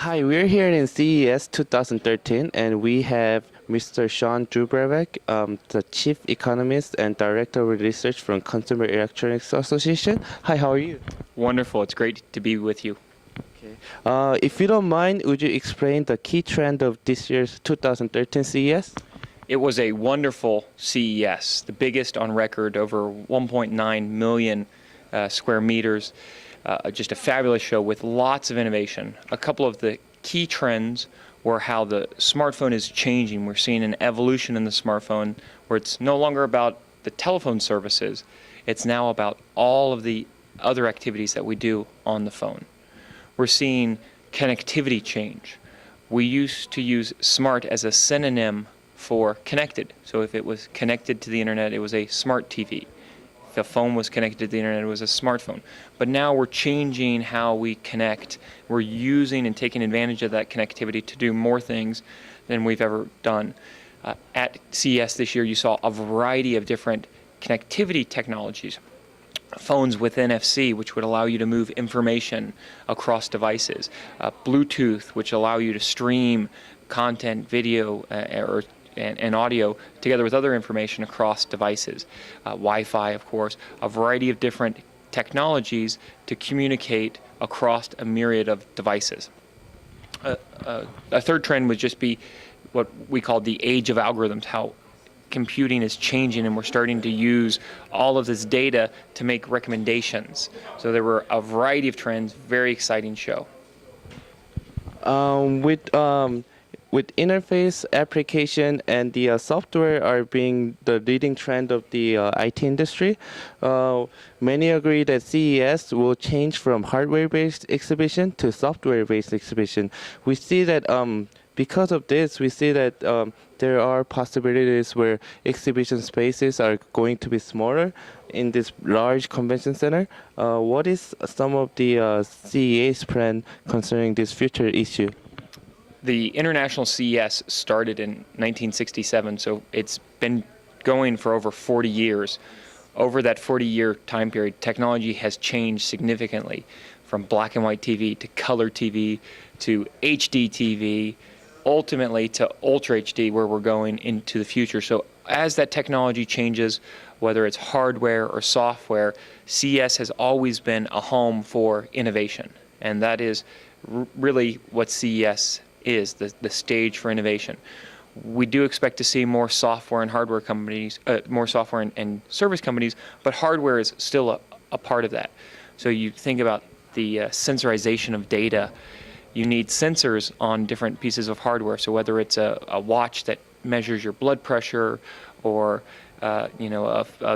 Hi, we're here in CES 2013, and we have Mr. Shawn Dubravac, the Chief Economist and Director of Research from Consumer Electronics Association. Hi, how are you? Wonderful. It's great to be with you. Okay. If you don't mind, would you explain the key trend of this year's 2013 CES? It was a wonderful CES, the biggest on record, over 1.9 million square meters. Just a fabulous show with lots of innovation. A couple of the key trends were how the smartphone is changing. We're seeing an evolution in the smartphone where it's no longer about the telephone services. It's now about all of the other activities that we do on the phone. We're seeing connectivity change. We used to use smart as a synonym for connected. So if it was connected to the internet, it was a smart TV. If a phone was connected to the internet, it was a smartphone. But now we're changing how we connect. We're using and taking advantage of that connectivity to do more things than we've ever done. At CES this year, you saw a variety of different connectivity technologies. Phones with NFC, which would allow you to move information across devices. Bluetooth, which allow you to stream content, video, and audio together with other information across devices. Wi-Fi, of course, a variety of different technologies to communicate across a myriad of devices. A third trend would just be what we call the age of algorithms, how computing is changing and we're starting to use all of this data to make recommendations. So there were a variety of trends, very exciting show. With interface, application, and the software are being the leading trend of the IT industry, many agree that CES will change from hardware-based exhibition to software-based exhibition. We see that because of this, we see that there are possibilities where exhibition spaces are going to be smaller in this large convention center. What is some of the CEA's plan concerning this future issue? The International CES started in 1967, so it's been going for over 40 years. Over that 40-year time period, technology has changed significantly, from black and white TV to color TV to HD TV, ultimately to Ultra HD, where we're going into the future. So as that technology changes, whether it's hardware or software, CES has always been a home for innovation, and that is really what CES is, the stage for innovation. We do expect to see more software and hardware companies, more software and service companies, but hardware is still a part of that. So you think about the sensorization of data. You need sensors on different pieces of hardware. So whether it's a watch that measures your blood pressure or a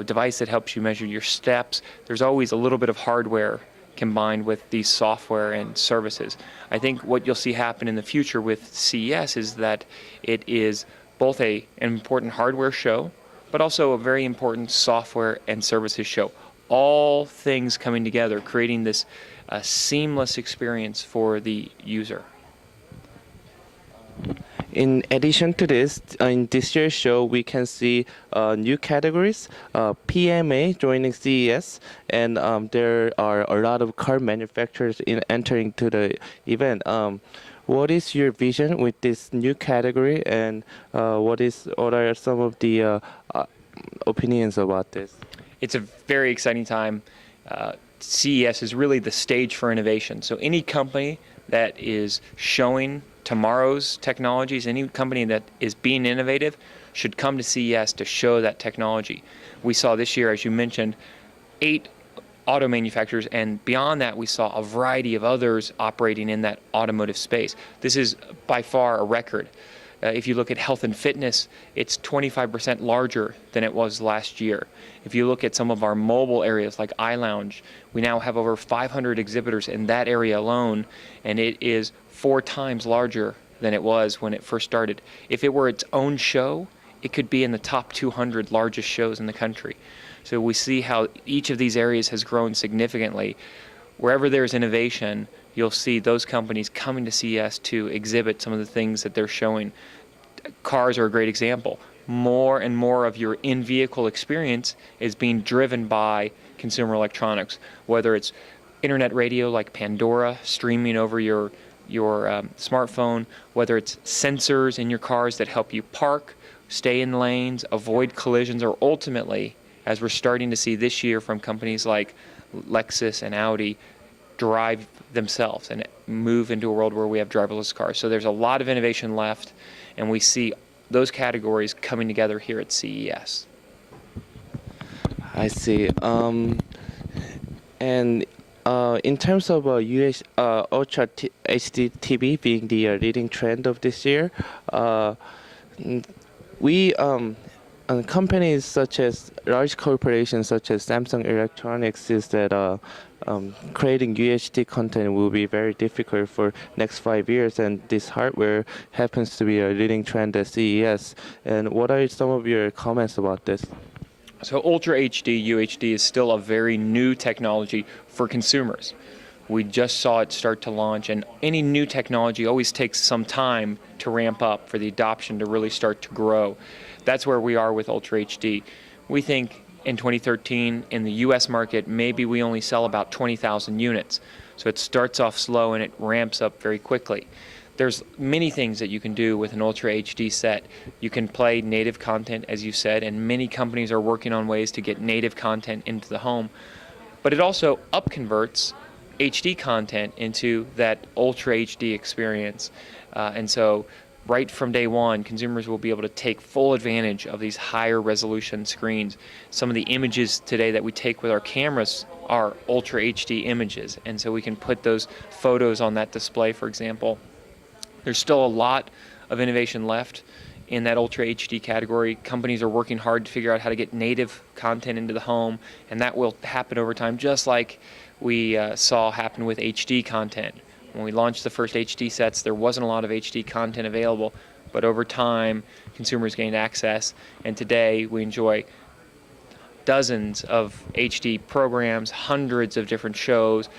device that helps you measure your steps, there's always a little bit of hardware combined with these software and services. I think what you'll see happen in the future with CES is that it is both an important hardware show, but also a very important software and services show. All things coming together, creating this seamless experience for the user. In addition to this, in this year's show, we can see new categories, PMA joining CES, and there are a lot of car manufacturers entering to the event. What is your vision with this new category, and what are some of the opinions about this? It's a very exciting time. CES is really the stage for innovation. So any company that is showing tomorrow's technologies, any company that is being innovative should come to CES to show that technology. We saw this year, as you mentioned, 8 auto manufacturers, and beyond that we saw a variety of others operating in that automotive space. This is by far a record. If you look at health and fitness, it's 25% larger than it was last year. If you look at some of our mobile areas like iLounge, we now have over 500 exhibitors in that area alone, and it is 4 times larger than it was when it first started. If it were its own show, it could be in the top 200 largest shows in the country. So we see how each of these areas has grown significantly. Wherever there's innovation, you'll see those companies coming to CES to exhibit some of the things that they're showing. Cars are a great example. More and more of your in-vehicle experience is being driven by consumer electronics, whether it's internet radio like Pandora, streaming over your your smartphone, whether it's sensors in your cars that help you park, stay in lanes, avoid collisions, or ultimately, as we're starting to see this year from companies like Lexus and Audi, drive themselves and move into a world where we have driverless cars. So there's a lot of innovation left, and we see those categories coming together here at CES. I see. And in terms of Ultra HD TV being the leading trend of this year, we companies such as large corporations such as Samsung Electronics is that creating UHD content will be very difficult for next 5 years, and this hardware happens to be a leading trend at CES. And what are some of your comments about this? So Ultra HD, UHD is still a very new technology for consumers. We just saw it start to launch, and any new technology always takes some time to ramp up for the adoption to really start to grow. That's where we are with Ultra HD. We think in 2013 in the US market, maybe we only sell about 20,000 units. So it starts off slow and it ramps up very quickly. There's many things that you can do with an Ultra HD set. You can play native content, as you said, and many companies are working on ways to get native content into the home. But it also upconverts HD content into that Ultra HD experience. And so right from day one, consumers will be able to take full advantage of these higher resolution screens. Some of the images today that we take with our cameras are Ultra HD images, and so we can put those photos on that display, for example. There's still a lot of innovation left in that Ultra HD category. Companies are working hard to figure out how to get native content into the home, and that will happen over time, just like we saw happen with HD content. When we launched the first HD sets, there wasn't a lot of HD content available, but over time, consumers gained access, and today we enjoy dozens of HD programs, hundreds of different shows,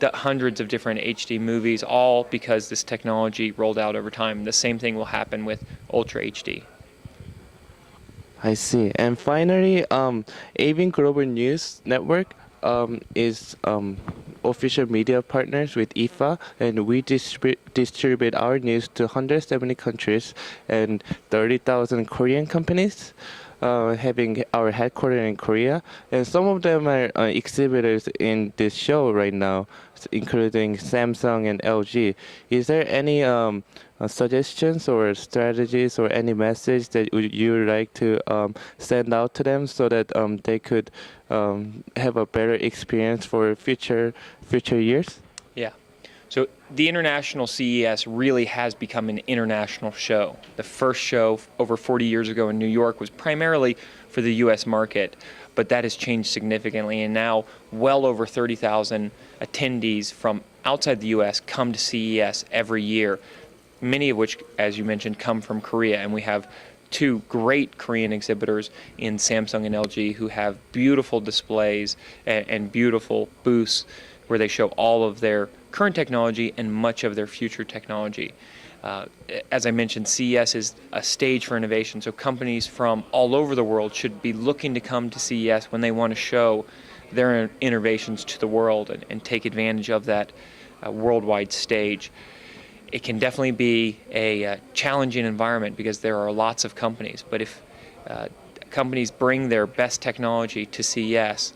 hundreds of different HD movies, all because this technology rolled out over time. The same thing will happen with Ultra HD. I see. And finally, AVIN Global News Network is official media partners with IFA, and we distribute our news to 170 countries and 30,000 Korean companies. Having our headquarters in Korea, and some of them are exhibitors in this show right now, including Samsung and LG. Is there any suggestions or strategies or any message that you would like to send out to them so that they could have a better experience for future years? Yeah. So the International CES really has become an international show. The first show over 40 years ago in New York was primarily for the US market, but that has changed significantly, and now well over 30,000 attendees from outside the US come to CES every year, many of which, as you mentioned, come from Korea, and we have two great Korean exhibitors in Samsung and LG who have beautiful displays and beautiful booths where they show all of their current technology and much of their future technology. As I mentioned, CES is a stage for innovation, so companies from all over the world should be looking to come to CES when they want to show their innovations to the world and take advantage of that worldwide stage. It can definitely be a challenging environment because there are lots of companies, but if companies bring their best technology to CES,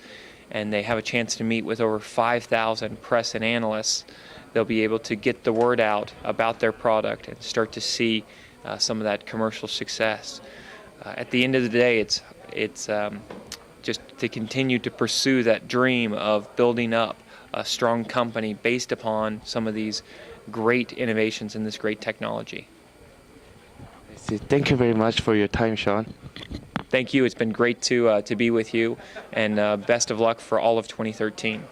and they have a chance to meet with over 5,000 press and analysts, they'll be able to get the word out about their product and start to see some of that commercial success. At the end of the day, it's just to continue to pursue that dream of building up a strong company based upon some of these great innovations in this great technology. Thank you very much for your time, Shawn. Thank you. It's been great to be with you, and best of luck for all of 2013.